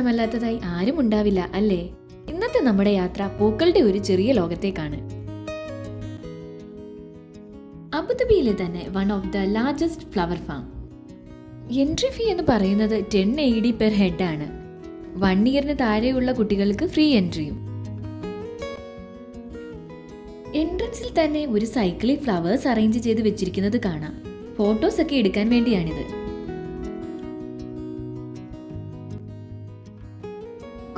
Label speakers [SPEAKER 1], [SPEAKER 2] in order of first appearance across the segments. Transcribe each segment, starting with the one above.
[SPEAKER 1] ഇഷ്ടമല്ലാത്തതായി ആരും ഉണ്ടാവില്ല അല്ലേ? ഇന്നത്തെ നമ്മുടെ യാത്ര പൂക്കളുടെ ഒരു ചെറിയ ലോകത്തേക്കാണ്. അബുദാബിയിലെ തന്നെ one of the largest flower farm. Entry fee എന്ന് പറയുന്നത് 10 AED പെർ ഹെഡ് ആണ്. 1 ഇയറിന് താഴെയുള്ള കുട്ടികൾക്ക് ഫ്രീ എൻട്രിയും. എൻട്രൻസിൽ തന്നെ ഒരു സൈക്കിളിൽ ഫ്ലവേഴ്സ് അറേഞ്ച് ചെയ്ത് വെച്ചിരിക്കുന്നത് കാണാം. ഫോട്ടോസ് ഒക്കെ എടുക്കാൻ വേണ്ടിയാണിത്.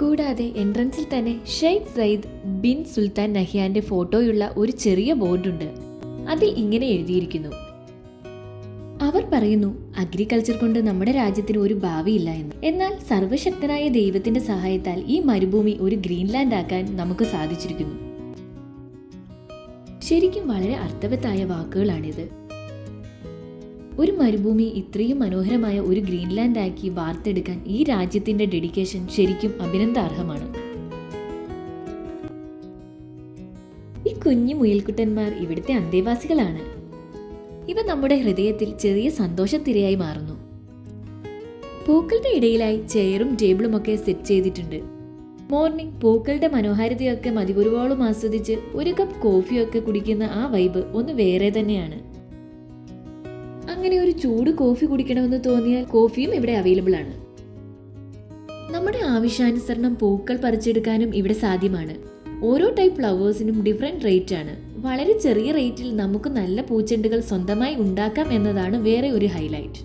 [SPEAKER 1] കൂടാതെ എൻട്രൻസിൽ തന്നെ ഷെയ്ഖ് സയ്യിദ് ബിൻ സുൽത്താൻ നഹ്യാന്റെ ഫോട്ടോയുള്ള ഒരു ചെറിയ ബോർഡുണ്ട്. അതിൽ ഇങ്ങനെ എഴുതിയിരിക്കുന്നു, അവർ പറയുന്നു അഗ്രികൾച്ചർ കൊണ്ട് നമ്മുടെ രാജ്യത്തിന് ഒരു ഭാവിയില്ല എന്ന്. എന്നാൽ സർവശക്തനായ ദൈവത്തിന്റെ സഹായത്താൽ ഈ മരുഭൂമി ഒരു ഗ്രീൻലാൻഡ് ആക്കാൻ നമുക്ക് സാധിച്ചിരിക്കുന്നു. ശരിക്കും വളരെ അർത്ഥവത്തായ വാക്കുകളാണിത്. ഒരു മരുഭൂമി ഇത്രയും മനോഹരമായ ഒരു ഗ്രീൻലാൻഡ് ആക്കി വാർത്തെടുക്കാൻ ഈ രാജ്യത്തിന്റെ ഡെഡിക്കേഷൻ ശരിക്കും അഭിനന്ദനാർഹമാണ്. ഈ കുഞ്ഞു മുയൽക്കുട്ടന്മാർ ഇവിടുത്തെ അന്തേവാസികളാണ്. ഇവ നമ്മുടെ ഹൃദയത്തിൽ ചെറിയ സന്തോഷത്തിരയായി മാറുന്നു. പൂക്കളുടെ ഇടയിലായി ചെയറും ടേബിളും ഒക്കെ സെറ്റ് ചെയ്തിട്ടുണ്ട്. മോർണിംഗ് പൂക്കളുടെ മനോഹാരിതയൊക്കെ മതിപൂർവോളം ആസ്വദിച്ച് ഒരു കപ്പ് കോഫിയൊക്കെ കുടിക്കുന്ന ആ വൈബ് ഒന്ന് വേറെ തന്നെയാണ്. അങ്ങനെ ഒരു ചൂട് കോഫി കുടിക്കണമെന്ന് തോന്നിയാൽ കോഫിയും ഇവിടെ അവൈലബിൾ ആണ്. നമ്മുടെ ആവശ്യാനുസരണം പൂക്കൾ പറിച്ചെടുക്കാനും ഇവിടെ സാധ്യമാണ്. ഓരോ ടൈപ്പ് ഫ്ലവേഴ്സിനും ഡിഫറെന്റ് റേറ്റ് ആണ്. വളരെ ചെറിയ റേറ്റിൽ നമുക്ക് നല്ല പൂച്ചെണ്ടുകൾ സ്വന്തമായി ഉണ്ടാക്കാം എന്നതാണ് വേറെ ഒരു highlight.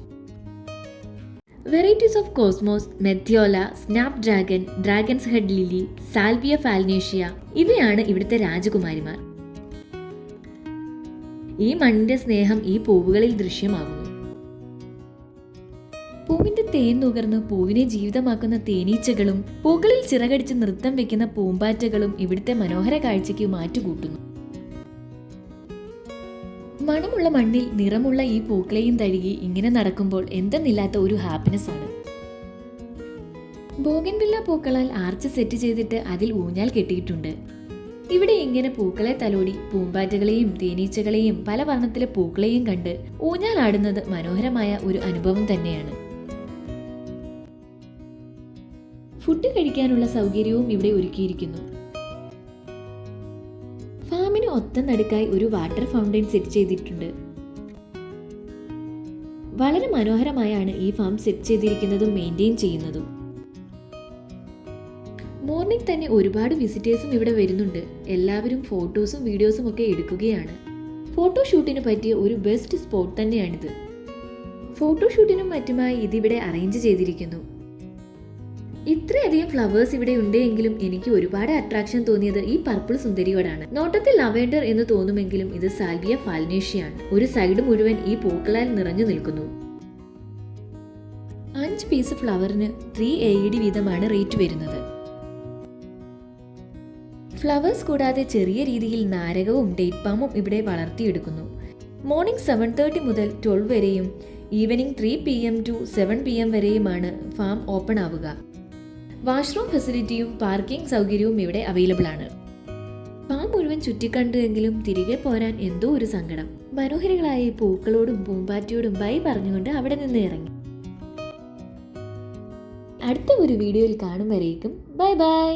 [SPEAKER 1] Varieties of cosmos, matthiola, snapdragon, dragon's head lily, salvia ഫാൽനേഷ്യ ഇവയാണ് ഇവിടുത്തെ രാജകുമാരിമാർ. ഈ മണ്ണിന്റെ സ്നേഹം ഈ പൂവുകളിൽ ദൃശ്യമാകുന്നു. പൂവിന്റെ തേൻ നുകർന്ന് പൂവിനെ ജീവിതമാക്കുന്ന തേനീച്ചകളും പൂക്കളിൽ ചിറകടിച്ച് നൃത്തം വെക്കുന്ന പൂമ്പാറ്റകളും ഇവിടുത്തെ മനോഹര കാഴ്ചയ്ക്ക് മാറ്റുകൂട്ടുന്നു. മണമുള്ള മണ്ണിൽ നിറമുള്ള ഈ പൂക്കളെയും തഴുകി ഇങ്ങനെ നടക്കുമ്പോൾ എന്തെന്നില്ലാത്ത ഒരു ഹാപ്പിനെസ് ആണ്. ബോഗൻവില്ല പൂക്കളാൽ ആർച്ച് സെറ്റ് ചെയ്തിട്ട് അതിൽ ഊഞ്ഞാൽ കെട്ടിയിട്ടുണ്ട്. ഇവിടെ ഇങ്ങനെ പൂക്കളെ തലോടി പൂമ്പാറ്റകളെയും തേനീച്ചകളെയും പല വർണ്ണത്തിലെ പൂക്കളെയും കണ്ട് ഊഞ്ഞാലാടുന്നത് മനോഹരമായ ഒരു അനുഭവം തന്നെയാണ്. ഫുഡ് കഴിക്കാനുള്ള സൗകര്യവും ഇവിടെ ഒരുക്കിയിരിക്കുന്നു. ഫാമിന് ഒത്ത നടുക്കായി ഒരു വാട്ടർ ഫൗണ്ടൈൻ സെറ്റ് ചെയ്തിട്ടുണ്ട്. വളരെ മനോഹരമായാണ് ഈ ഫാം സെറ്റ് ചെയ്തിരിക്കുന്നതും മെയിൻറ്റെയിൻ ചെയ്യുന്നതും. മോർണിംഗ് തന്നെ ഒരുപാട് വിസിറ്റേഴ്സും ഇവിടെ വരുന്നുണ്ട്. എല്ലാവരും ഫോട്ടോസും വീഡിയോസും ഒക്കെ എടുക്കുകയാണ്. ഫോട്ടോഷൂട്ടിന് പറ്റിയ ഒരു ബെസ്റ്റ് സ്പോട്ട് തന്നെയാണിത്. ഫോട്ടോഷൂട്ടിനും മറ്റുമായി ഇതിവിടെ അറേഞ്ച് ചെയ്തിരിക്കുന്നു. ഇത്രയധികം ഫ്ലവേഴ്സ് ഇവിടെ ഉണ്ടെങ്കിലും എനിക്ക് ഒരുപാട് അട്രാക്ഷൻ തോന്നിയത് ഈ പർപ്പിൾ സുന്ദരിയോടാണ്. നോട്ടത്തിൽ ലവെൻഡർ എന്ന് തോന്നുമെങ്കിലും ഇത് സാൽവിയ ഫാൽനേഷ്യയാണ്. ഒരു സൈഡ് മുഴുവൻ ഈ പൂക്കളാൽ നിറഞ്ഞു നിൽക്കുന്നു. 5 പീസ് ഫ്ലവറിന് 3 AED വീതമാണ് റേറ്റ് വരുന്നത്. ഫ്ലവേഴ്സ് കൂടാതെ ചെറിയ രീതിയിൽ നാരകവും ഡേറ്റ് പാമും ഇവിടെ വളർത്തിയെടുക്കുന്നു. മോർണിംഗ് 7:30 മുതൽ 12 വരെയും ഈവനിംഗ് 3 PM to 7 PM വരെയുമാണ് ഫാം ഓപ്പൺ ആവുക. വാഷ്റൂം ഫെസിലിറ്റിയും പാർക്കിംഗ് സൗകര്യവും ഇവിടെ അവൈലബിൾ ആണ്. ഫാം മുഴുവൻ ചുറ്റിക്കണ്ടുവെങ്കിലും തിരികെ പോരാൻ എന്തോ ഒരു സങ്കടം. മനോഹരികളായ പൂക്കളോടും പൂമ്പാറ്റയോടും ബൈ പറഞ്ഞുകൊണ്ട് അവിടെ നിന്ന് ഇറങ്ങി. അടുത്ത ഒരു വീഡിയോയിൽ കാണും വരേക്കും ബൈ ബൈ.